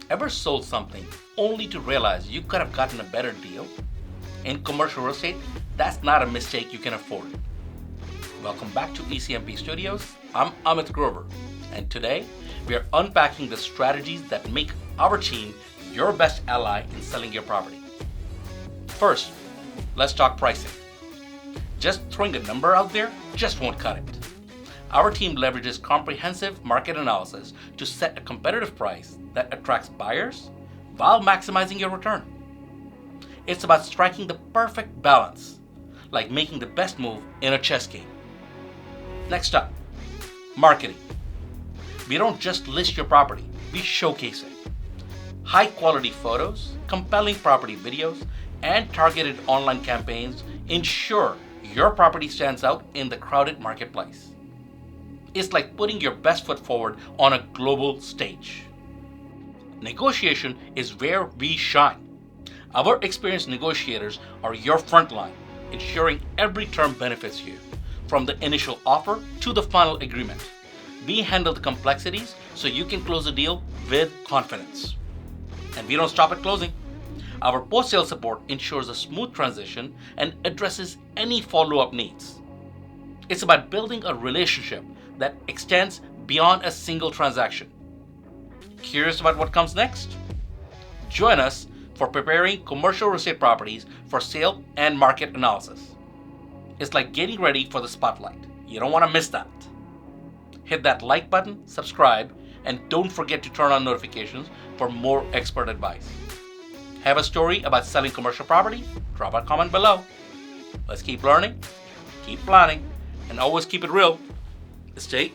Ever sold something only to realize you could have gotten a better deal? In commercial real estate, that's not a mistake you can afford. Welcome back to ECMP Studios. I'm Amit Grover, and today we are unpacking the strategies that make our team your best ally in selling your property. First, let's talk pricing. Just throwing a number out there just won't cut it. Our team leverages comprehensive market analysis to set a competitive price that attracts buyers while maximizing your return. It's about striking the perfect balance, like making the best move in a chess game. Next up, marketing. We don't just list your property, we showcase it. High quality photos, compelling property videos, and targeted online campaigns ensure your property stands out in the crowded marketplace. It's like putting your best foot forward on a global stage. Negotiation is where we shine. Our experienced negotiators are your front line, ensuring every term benefits you, from the initial offer to the final agreement. We handle the complexities so you can close a deal with confidence. And we don't stop at closing. Our post-sale support ensures a smooth transition and addresses any follow-up needs. It's about building a relationship that extends beyond a single transaction. Curious about what comes next? Join us for preparing commercial real estate properties for sale and market analysis. It's like getting ready for the spotlight. You don't want to miss that. Hit that like button, subscribe, and don't forget to turn on notifications for more expert advice. Have a story about selling commercial property? Drop a comment below. Let's keep learning, keep planning, and always keep it real. Stay